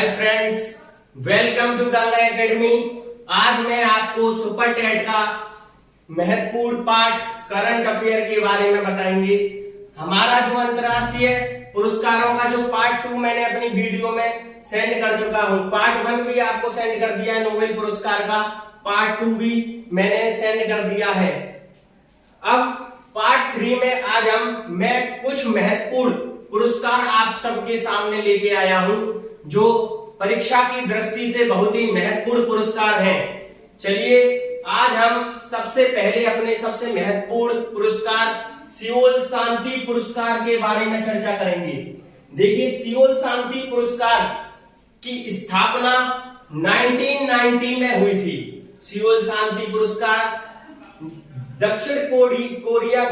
Hi friends, welcome to Ganga Academy. आज मैं आपको सुपर टेट का महत्वपूर्ण पाठ करंट अफेयर के बारे में बताएंगे। हमारा जो अंतरराष्ट्रीय पुरस्कारों का जो पार्ट 2 मैंने अपनी वीडियो में सेंड कर चुका हूं। पार्ट 1 भी आपको सेंड कर दिया है, नोबेल पुरस्कार का। पार्ट 2 भी मैंने सेंड कर दिया है। अब पार्ट 3 में आज मैं कुछ महत्वपूर्ण पुरस्कार आप सबके सामने लेके आया हूं, जो परीक्षा की दृष्टि से बहुत ही महत्वपूर्ण पुरस्कार हैं। चलिए आज हम सबसे पहले अपने सबसे महत्वपूर्ण पुरस्कार सियोल शांति पुरस्कार के बारे में चर्चा करेंगे। देखिए, सियोल शांति पुरस्कार की स्थापना 1990 में हुई थी। सियोल शांति पुरस्कार दक्षिण कोरिया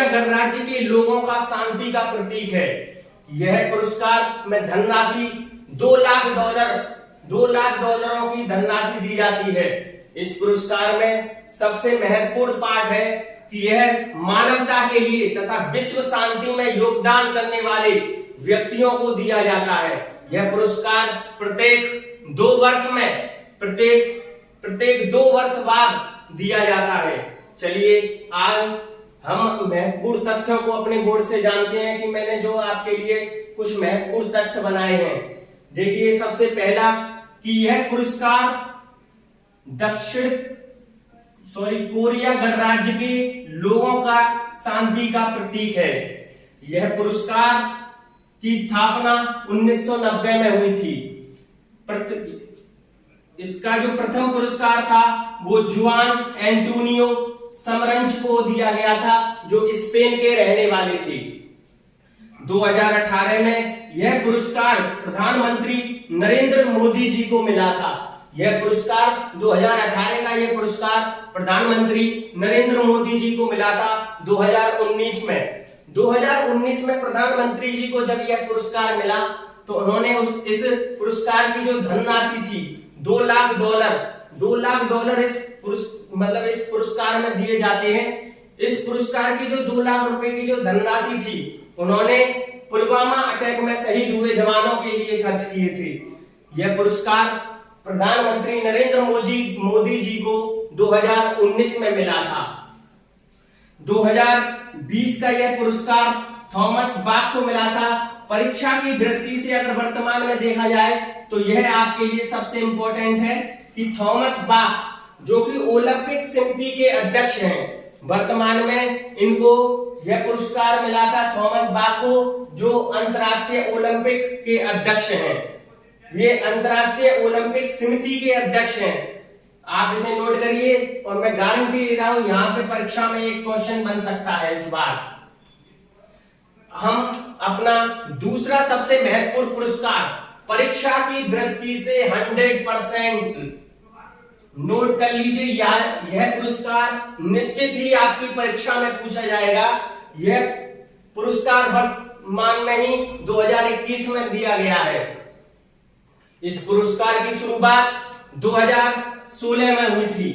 गणराज्य के लोगों का शांति का प्रतीक है। यह पुरस्कार में धनराशि $2 लाख की धनराशि दी जाती है। इस पुरस्कार में सबसे महत्वपूर्ण पार्ट है कि यह मानवता के लिए तथा विश्व शांति में योगदान करने वाले व्यक्तियों को दिया जाता है। यह पुरस्कार प्रत्येक 2 वर्ष बाद दिया जाता है। चलिए आज हम महत्वपूर्ण तथ्यों को अपने बोर्ड से जानते हैं कि मैंने जो आपके लिए कुछ महत्वपूर्ण तथ्य बनाए हैं। देखिए, सबसे पहला कि यह पुरस्कार कोरिया गणराज्य के लोगों का शांति का प्रतीक है। यह पुरस्कार की स्थापना 1990 में हुई थी। इसका जो प्रथम पुरस्कार था वो जुआन एंटोनियो समरंज को दिया गया था, जो स्पेन के रहने वाले थे। 2018 में यह पुरस्कार प्रधानमंत्री नरेंद्र मोदी जी को मिला था। यह पुरस्कार 2018 का यह पुरस्कार प्रधानमंत्री नरेंद्र मोदी जी को मिला था 2019 में। 2019 में प्रधानमंत्री जी को जब यह पुरस्कार मिला तो उन्होंने इस पुरस्कार की जो धनराशि थी $2 लाख इस पुरस्कार में दिए जाते हैं। इस पुरस्कार की जो $2 लाख की जो धनराशि थी, उन्होंने पुलवामा अटैक में शहीद हुए जवानों के लिए खर्च किए थे। यह पुरस्कार प्रधानमंत्री नरेंद्र मोदी जी को 2019 में मिला था। 2020 का यह पुरस्कार थॉमस बाक को मिला था। परीक्षा की दृष्टि से अगर वर्तमान में देखा जाए तो यह आपके लिए सबसे इंपॉर्टेंट है कि थॉमस बाक, जो कि ओलंपिक समिति के अध्यक्ष हैं, वर्तमान में इनको यह पुरस्कार मिला था थॉमस बाक को, जो अंतर्राष्ट्रीय ओलंपिक के अध्यक्ष हैं। ये अंतर्राष्ट्रीय ओलंपिक समिति के अध्यक्ष हैं। आप इसे नोट करिए और मैं गारंटी दे रहा हूं यहां से परीक्षा में एक क्वेश्चन बन सकता है इस बार। हम अपना दूसरा सबसे महत्वपूर्ण पुरस्कार परीक्षा की दृष्टि से 100% नोट कर लीजिए। यह पुरस्कार निश्चित ही आपकी परीक्षा में पूछा जाएगा। यह पुरस्कार वर्तमान में ही 2021 में दिया गया है। इस पुरस्कार की शुरुआत 2016 में हुई थी।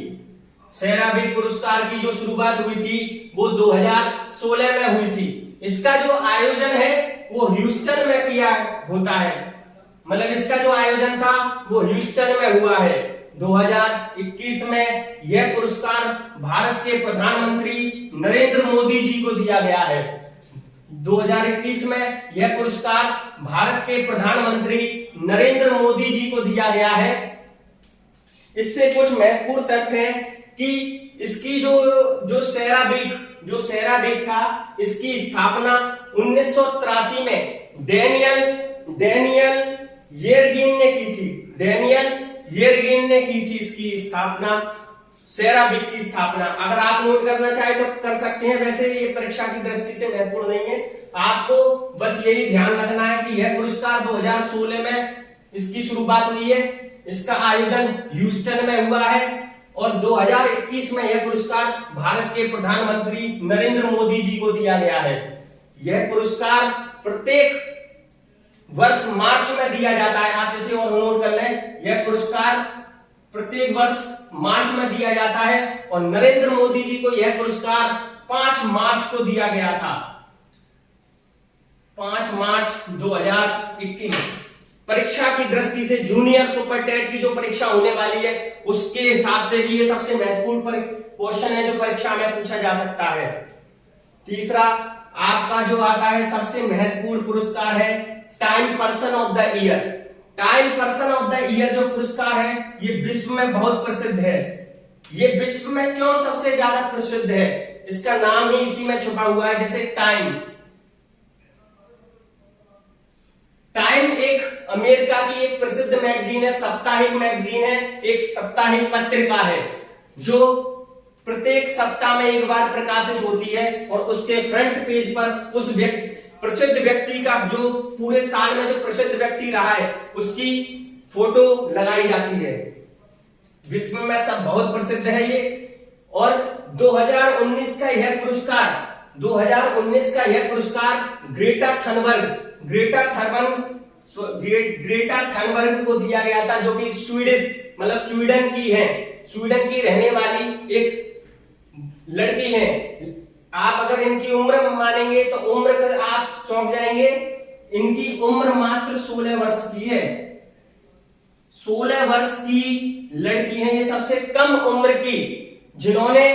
सेरावीक पुरस्कार की जो शुरुआत हुई थी वो 2016 में हुई थी। इसका जो आयोजन है वो ह्यूस्टन में किया होता है। मतलब इसका जो आयोजन था वो ह्यूस्टन में हुआ है। 2021 में यह पुरस्कार भारत के प्रधानमंत्री नरेंद्र मोदी जी को दिया गया है। 2021 में यह पुरस्कार भारत के प्रधानमंत्री नरेंद्र मोदी जी को दिया गया है। इससे कुछ महत्वपूर्ण तथ्य है कि इसकी जो सेरावीक था, इसकी स्थापना 1983 में डेनियल येरगिन ने की थी इसकी स्थापना, सेरावीक की स्थापना। अगर आप नोट करना चाहे तो कर सकते हैं, वैसे ये परीक्षा की दृष्टि से महत्वपूर्ण नहीं है। आपको बस यही ध्यान रखना है कि यह पुरस्कार 2016 में इसकी शुरुआत हुई है। इसका आयोजन ह्यूस्टन में हुआ है और 2021 में यह पुरस्कार भारत के प्रधानमंत्री नरेंद्र मोदी जी को दिया गया है। यह पुरस्कार प्रत्येक वर्ष मार्च में दिया जाता है। आप इसे और नोट कर लें, यह पुरस्कार प्रत्येक वर्ष मार्च में दिया जाता है और नरेंद्र मोदी जी को यह पुरस्कार 5 मार्च को दिया गया था। 5 मार्च 2021। परीक्षा की दृष्टि से जूनियर सुपर टेट की जो परीक्षा होने वाली है उसके हिसाब से भी ये सबसे महत्वपूर्ण क्वेश्चन है जो परीक्षा में पूछा जा सकता है। तीसरा आपका जो आता है सबसे महत्वपूर्ण पुरस्कार है time person of the year. Time person of the year जो पुरस्कार है ये विश्व में बहुत प्रसिद्ध है। ये विश्व में क्यों सबसे ज्यादा प्रसिद्ध है, इसका नाम ही इसी में छुपा हुआ है। जैसे टाइम, टाइम एक अमेरिका की एक प्रसिद्ध मैगजीन है, साप्ताहिक मैगजीन है, एक साप्ताहिक पत्रिका है जो प्रत्येक सप्ताह में एक बार प्रकाशित होती है और उसके फ्रंट पेज पर उस प्रसिद्ध व्यक्ति का जो पूरे साल में जो प्रसिद्ध व्यक्ति रहा है उसकी फोटो लगाई जाती है। विश्व में सब बहुत प्रसिद्ध है ये। और 2019 का यह पुरस्कार ग्रेटा थनबर्ग को दिया गया था, जो कि स्वीडन की है, स्वीडन की रहने वाली एक लड़की है। आप अगर इनकी उम्र मानेंगे तो उम्र पर आप चौंक जाएंगे। इनकी उम्र मात्र 16 वर्ष की है। 16 वर्ष की लड़की है ये, सबसे कम उम्र की जिन्होंने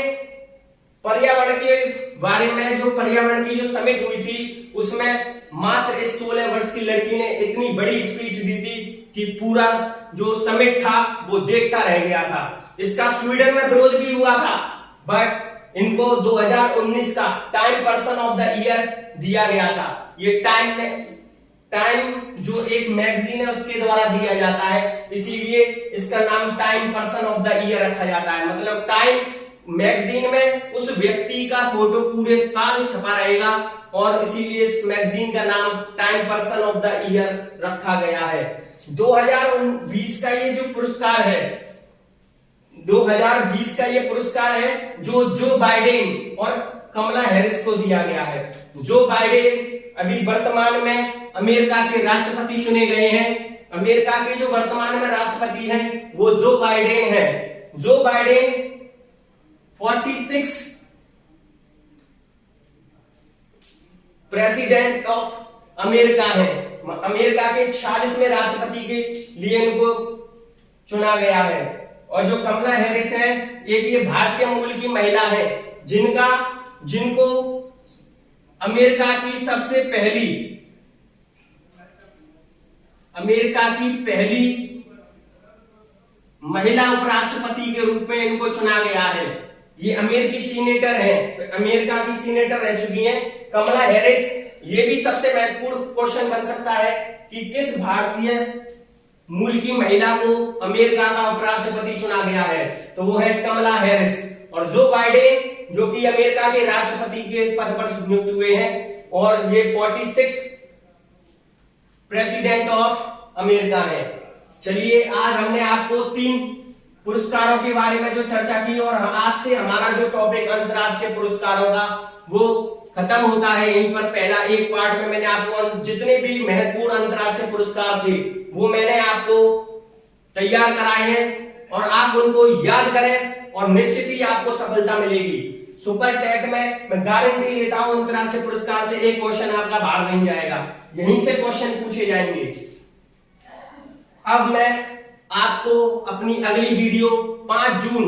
पर्यावरण के बारे में जो पर्यावरण की जो समिट हुई थी उसमें मात्र इस 16 वर्ष की लड़की ने इतनी बड़ी स्पीच दी थी कि पूरा जो समिट था वो देखता रह गया था। इसका स्वीडन में विरोध भी हुआ था, बट इनको 2019 का time person of the year दिया गया था। ये टाइम जो एक मैगजीन है उसके द्वारा दिया जाता है, इसीलिए इसका नाम time person of the year रखा जाता है। मतलब टाइम मैगजीन में उस व्यक्ति का फोटो पूरे साल छपा रहेगा और इसीलिए इस मैगजीन का नाम time person of the year रखा गया है। 2020 का ये जो पुरस्कार है, 2020 का ये पुरस्कार है जो बाइडेन और कमला हैरिस को दिया गया है। जो बाइडेन अभी वर्तमान में अमेरिका के राष्ट्रपति चुने गए हैं। अमेरिका के जो वर्तमान में राष्ट्रपति हैं वो जो बाइडेन है। Joe Biden 46 president of America है। अमेरिका के 46वें राष्ट्रपति के लिए इनको चुना गया है। और जो कमला हैरिस है ये भारतीय मूल की महिला है जिनको अमेरिका की पहली महिला उपराष्ट्रपति के रूप में इनको चुना गया है। ये अमेरिकी सीनेटर है, अमेरिका की सीनेटर रह चुकी हैं कमला हैरिस। ये भी सबसे महत्वपूर्ण क्वेश्चन बन सकता है कि किस भारतीय मूल की महिला को अमेरिका का उपराष्ट्रपति चुना गया है, तो वो है कमला हैरिस। और जो बाइडेन जो कि अमेरिका के राष्ट्रपति के पद पर नियुक्त हुए हैं और ये 46 प्रेसिडेंट ऑफ अमेरिका है। चलिए आज हमने आपको 3 पुरस्कारों के बारे में जो चर्चा की और आज से हमारा जो टॉपिक अंतरराष्ट्रीय पुरस्कारों का वो खत्म होता है। यहीं पर पहला एक पार्ट में मैंने आपको जितने भी महत्वपूर्ण अंतरराष्ट्रीय पुरस्कार थे वो मैंने आपको तैयार कराए हैं और आप उनको याद करें और निश्चित ही आपको सफलता मिलेगी। सुपर टेट में मैं गारंटी लेता हूं अंतरराष्ट्रीय पुरस्कार से एक क्वेश्चन आपका बाहर नहीं जाएगा, यहीं से क्वेश्चन पूछे जाएंगे। अब मैं आपको अपनी अगली वीडियो 5 जून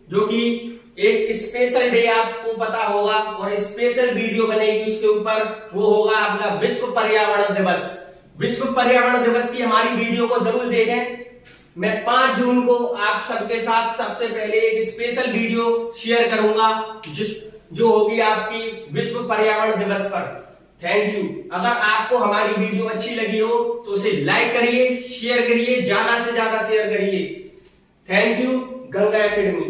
जो कि एक स्पेशल डे आपको पता होगा और स्पेशल वीडियो बनेगी उसके ऊपर, वो होगा आपका विश्व पर्यावरण दिवस। विश्व पर्यावरण दिवस की हमारी वीडियो को जरूर देखें। मैं 5 जून को आप सबके साथ सबसे पहले एक स्पेशल वीडियो शेयर करूंगा जो होगी आपकी विश्व पर्यावरण दिवस पर। Thank you. अगर आपको हमारी वीडियो अच्छी लगी हो तो उसे लाइक करिए, शेयर करिए, ज्यादा से ज्यादा शेयर करिए। Thank you. गंगा एकेडमी।